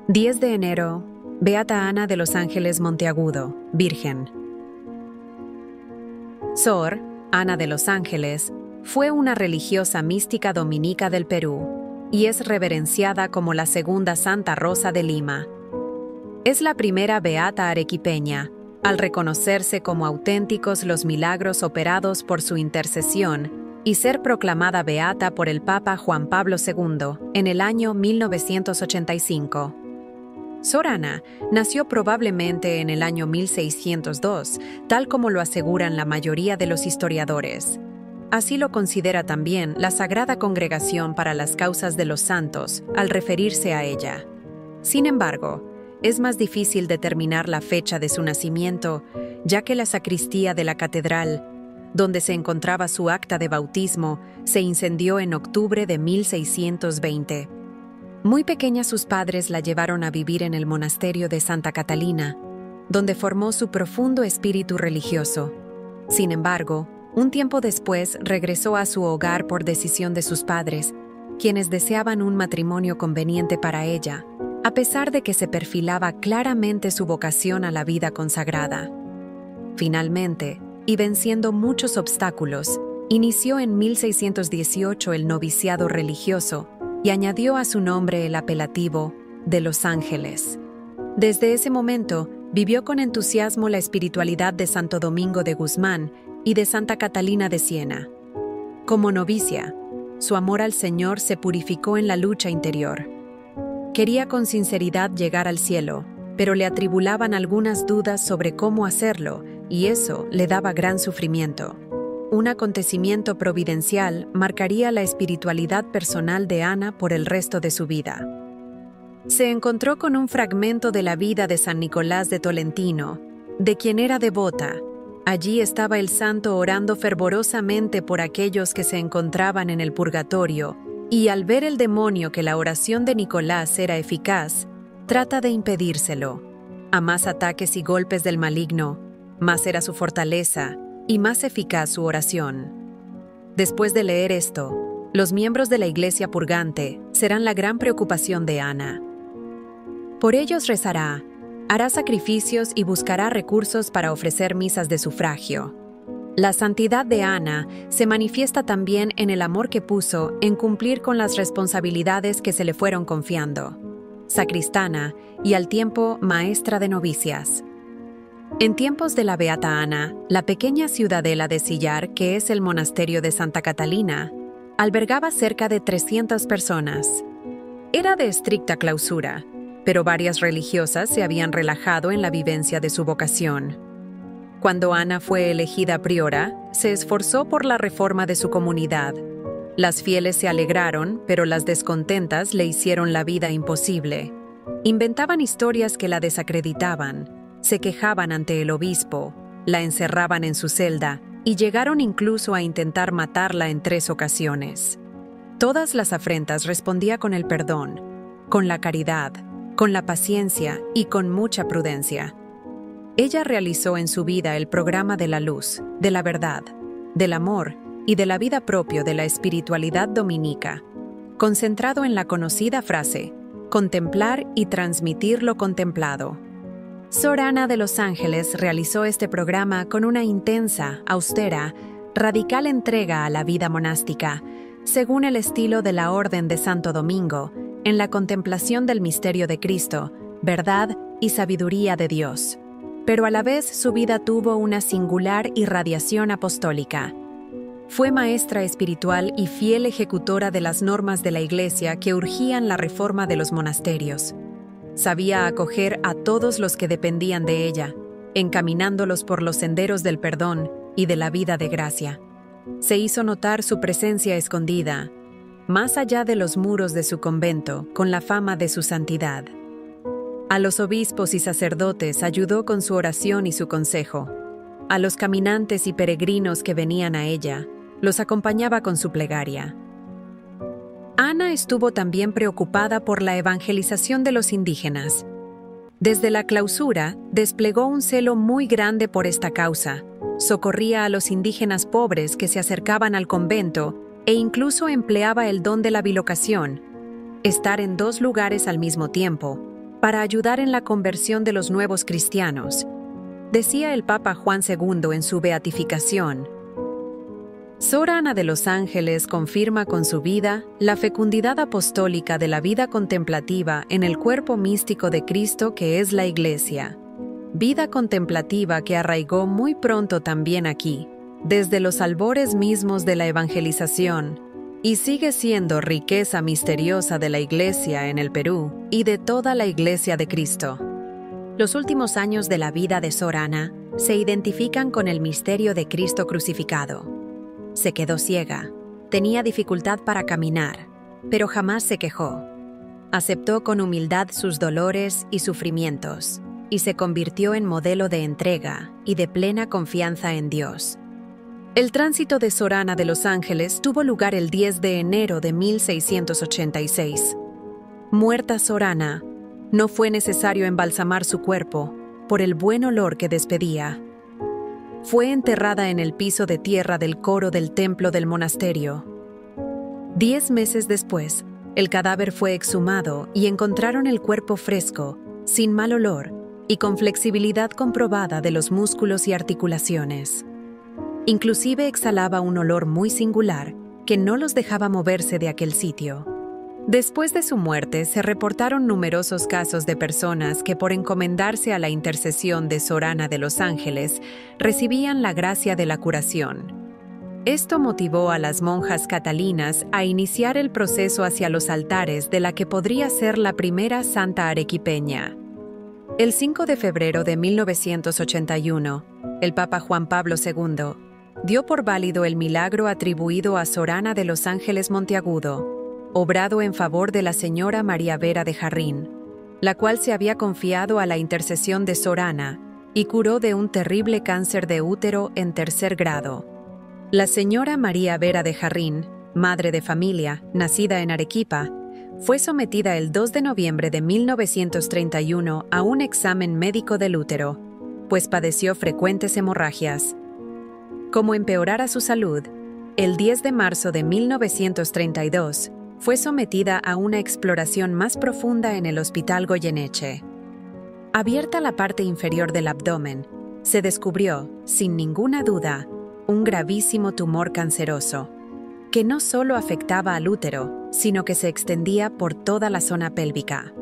10 de enero, Beata Ana de los Ángeles Monteagudo, Virgen. Sor Ana de los Ángeles fue una religiosa mística dominica del Perú y es reverenciada como la segunda Santa Rosa de Lima. Es la primera beata arequipeña, al reconocerse como auténticos los milagros operados por su intercesión y ser proclamada beata por el Papa Juan Pablo II en el año 1985. Sor Ana nació probablemente en el año 1602, tal como lo aseguran la mayoría de los historiadores. Así lo considera también la Sagrada Congregación para las Causas de los Santos al referirse a ella. Sin embargo, es más difícil determinar la fecha de su nacimiento, ya que la sacristía de la catedral, donde se encontraba su acta de bautismo, se incendió en octubre de 1620. Muy pequeña sus padres la llevaron a vivir en el monasterio de Santa Catalina, donde formó su profundo espíritu religioso. Sin embargo, un tiempo después regresó a su hogar por decisión de sus padres, quienes deseaban un matrimonio conveniente para ella, a pesar de que se perfilaba claramente su vocación a la vida consagrada. Finalmente, y venciendo muchos obstáculos, inició en 1618 el noviciado religioso y añadió a su nombre el apelativo de Los Ángeles. Desde ese momento, vivió con entusiasmo la espiritualidad de Santo Domingo de Guzmán y de Santa Catalina de Siena. Como novicia, su amor al Señor se purificó en la lucha interior. Quería con sinceridad llegar al cielo, pero le atribulaban algunas dudas sobre cómo hacerlo, y eso le daba gran sufrimiento. Un acontecimiento providencial marcaría la espiritualidad personal de Ana por el resto de su vida. Se encontró con un fragmento de la vida de San Nicolás de Tolentino, de quien era devota. Allí estaba el santo orando fervorosamente por aquellos que se encontraban en el purgatorio, y al ver el demonio que la oración de Nicolás era eficaz, trata de impedírselo. A más ataques y golpes del maligno, más era su fortaleza y más eficaz su oración. Después de leer esto, los miembros de la Iglesia purgante serán la gran preocupación de Ana. Por ellos rezará, hará sacrificios y buscará recursos para ofrecer misas de sufragio. La santidad de Ana se manifiesta también en el amor que puso en cumplir con las responsabilidades que se le fueron confiando. Sacristana y al tiempo maestra de novicias. En tiempos de la Beata Ana, la pequeña ciudadela de Sillar, que es el monasterio de Santa Catalina, albergaba cerca de 300 personas. Era de estricta clausura, pero varias religiosas se habían relajado en la vivencia de su vocación. Cuando Ana fue elegida priora, se esforzó por la reforma de su comunidad. Las fieles se alegraron, pero las descontentas le hicieron la vida imposible. Inventaban historias que la desacreditaban, se quejaban ante el obispo, la encerraban en su celda y llegaron incluso a intentar matarla en 3 ocasiones. Todas las afrentas respondía con el perdón, con la caridad, con la paciencia y con mucha prudencia. Ella realizó en su vida el programa de la luz, de la verdad, del amor y de la vida propio de la espiritualidad dominica, concentrado en la conocida frase, contemplar y transmitir lo contemplado. Sor Ana de los Ángeles realizó este programa con una intensa, austera, radical entrega a la vida monástica, según el estilo de la Orden de Santo Domingo, en la contemplación del misterio de Cristo, verdad y sabiduría de Dios. Pero a la vez su vida tuvo una singular irradiación apostólica. Fue maestra espiritual y fiel ejecutora de las normas de la Iglesia que urgían la reforma de los monasterios. Sabía acoger a todos los que dependían de ella, encaminándolos por los senderos del perdón y de la vida de gracia. Se hizo notar su presencia escondida, más allá de los muros de su convento, con la fama de su santidad. A los obispos y sacerdotes ayudó con su oración y su consejo. A los caminantes y peregrinos que venían a ella, los acompañaba con su plegaria. Ana estuvo también preocupada por la evangelización de los indígenas. Desde la clausura, desplegó un celo muy grande por esta causa. Socorría a los indígenas pobres que se acercaban al convento e incluso empleaba el don de la bilocación, estar en 2 lugares al mismo tiempo, para ayudar en la conversión de los nuevos cristianos. Decía el Papa Juan II en su beatificación: Sor Ana de los Ángeles confirma con su vida la fecundidad apostólica de la vida contemplativa en el cuerpo místico de Cristo que es la Iglesia. Vida contemplativa que arraigó muy pronto también aquí, desde los albores mismos de la evangelización, y sigue siendo riqueza misteriosa de la Iglesia en el Perú y de toda la Iglesia de Cristo. Los últimos años de la vida de Sor Ana se identifican con el misterio de Cristo crucificado. Se quedó ciega, tenía dificultad para caminar, pero jamás se quejó. Aceptó con humildad sus dolores y sufrimientos, y se convirtió en modelo de entrega y de plena confianza en Dios. El tránsito de Sor Ana de los Ángeles tuvo lugar el 10 de enero de 1686. Muerta Sor Ana, no fue necesario embalsamar su cuerpo por el buen olor que despedía. Fue enterrada en el piso de tierra del coro del templo del monasterio. 10 meses después, el cadáver fue exhumado y encontraron el cuerpo fresco, sin mal olor y con flexibilidad comprobada de los músculos y articulaciones. Inclusive exhalaba un olor muy singular que no los dejaba moverse de aquel sitio. Después de su muerte, se reportaron numerosos casos de personas que, por encomendarse a la intercesión de Sor Ana de los Ángeles, recibían la gracia de la curación. Esto motivó a las monjas catalinas a iniciar el proceso hacia los altares de la que podría ser la primera santa arequipeña. El 5 de febrero de 1981, el Papa Juan Pablo II dio por válido el milagro atribuido a Sor Ana de los Ángeles Monteagudo, obrado en favor de la señora María Vera de Jarrín, la cual se había confiado a la intercesión de Sor Ana y curó de un terrible cáncer de útero en 3er grado. La señora María Vera de Jarrín, madre de familia, nacida en Arequipa, fue sometida el 2 de noviembre de 1931 a un examen médico del útero, pues padeció frecuentes hemorragias. Como empeorara su salud, el 10 de marzo de 1932, fue sometida a una exploración más profunda en el Hospital Goyeneche. Abierta la parte inferior del abdomen, se descubrió, sin ninguna duda, un gravísimo tumor canceroso, que no solo afectaba al útero, sino que se extendía por toda la zona pélvica.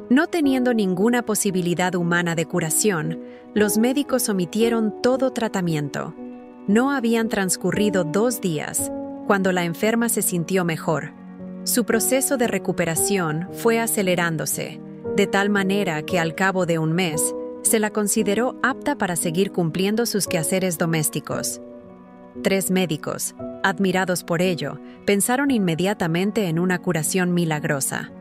No teniendo ninguna posibilidad humana de curación, los médicos omitieron todo tratamiento. No habían transcurrido 2 días, cuando la enferma se sintió mejor. Su proceso de recuperación fue acelerándose, de tal manera que al cabo de un mes, se la consideró apta para seguir cumpliendo sus quehaceres domésticos. 3 médicos, admirados por ello, pensaron inmediatamente en una curación milagrosa.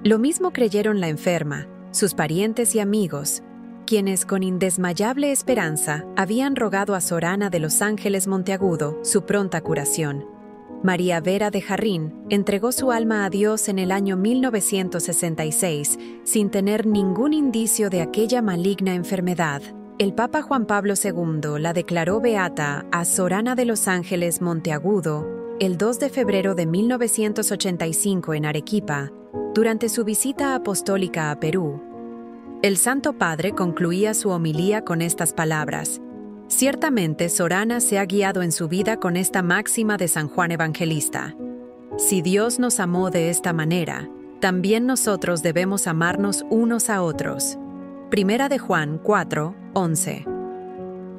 Lo mismo creyeron la enferma, sus parientes y amigos, quienes con indesmayable esperanza habían rogado a Sor Ana de los Ángeles Monteagudo su pronta curación. María Vera de Jarrín entregó su alma a Dios en el año 1966 sin tener ningún indicio de aquella maligna enfermedad. El Papa Juan Pablo II la declaró beata a Sor Ana de los Ángeles Monteagudo el 2 de febrero de 1985 en Arequipa, durante su visita apostólica a Perú. El Santo Padre concluía su homilía con estas palabras: Ciertamente, Sor Ana se ha guiado en su vida con esta máxima de San Juan Evangelista: si Dios nos amó de esta manera, también nosotros debemos amarnos unos a otros. Primera de Juan 4:11.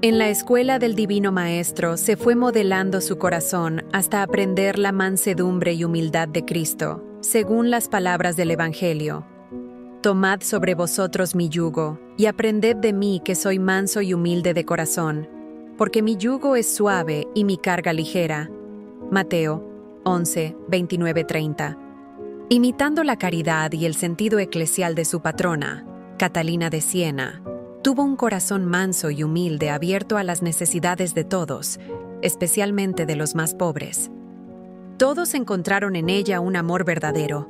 En la escuela del Divino Maestro se fue modelando su corazón hasta aprender la mansedumbre y humildad de Cristo, según las palabras del Evangelio. Tomad sobre vosotros mi yugo, y aprended de mí que soy manso y humilde de corazón, porque mi yugo es suave y mi carga ligera. Mateo 11:29-30. Imitando la caridad y el sentido eclesial de su patrona, Catalina de Siena, tuvo un corazón manso y humilde abierto a las necesidades de todos, especialmente de los más pobres. Todos encontraron en ella un amor verdadero.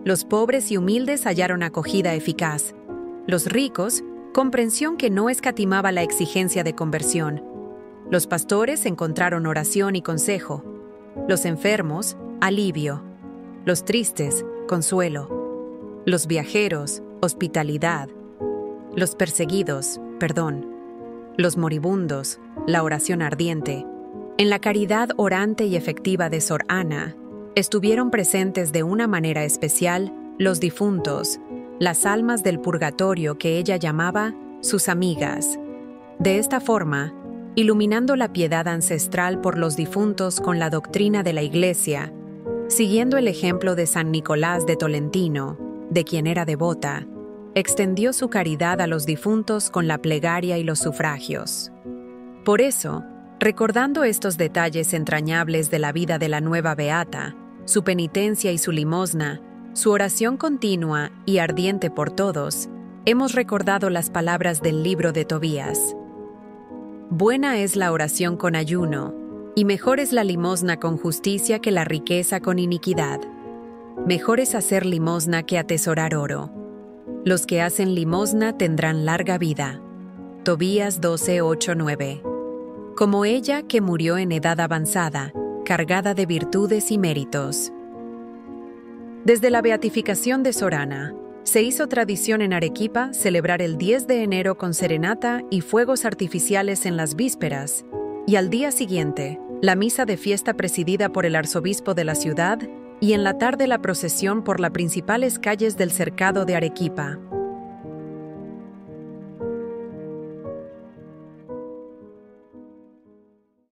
Los pobres y humildes hallaron acogida eficaz. Los ricos, comprensión que no escatimaba la exigencia de conversión. Los pastores encontraron oración y consejo. Los enfermos, alivio. Los tristes, consuelo. Los viajeros, hospitalidad, los perseguidos, perdón, los moribundos, la oración ardiente. En la caridad orante y efectiva de Sor Ana, estuvieron presentes de una manera especial los difuntos, las almas del purgatorio que ella llamaba sus amigas. De esta forma, iluminando la piedad ancestral por los difuntos con la doctrina de la Iglesia, siguiendo el ejemplo de San Nicolás de Tolentino, de quien era devota, extendió su caridad a los difuntos con la plegaria y los sufragios. Por eso, recordando estos detalles entrañables de la vida de la nueva beata, su penitencia y su limosna, su oración continua y ardiente por todos, hemos recordado las palabras del libro de Tobías. Buena es la oración con ayuno, y mejor es la limosna con justicia que la riqueza con iniquidad. Mejor es hacer limosna que atesorar oro. Los que hacen limosna tendrán larga vida. Tobías 12:8-9. Como ella que murió en edad avanzada, cargada de virtudes y méritos. Desde la beatificación de Sor Ana, se hizo tradición en Arequipa celebrar el 10 de enero con serenata y fuegos artificiales en las vísperas, y al día siguiente, la misa de fiesta presidida por el arzobispo de la ciudad, y en la tarde la procesión por las principales calles del cercado de Arequipa.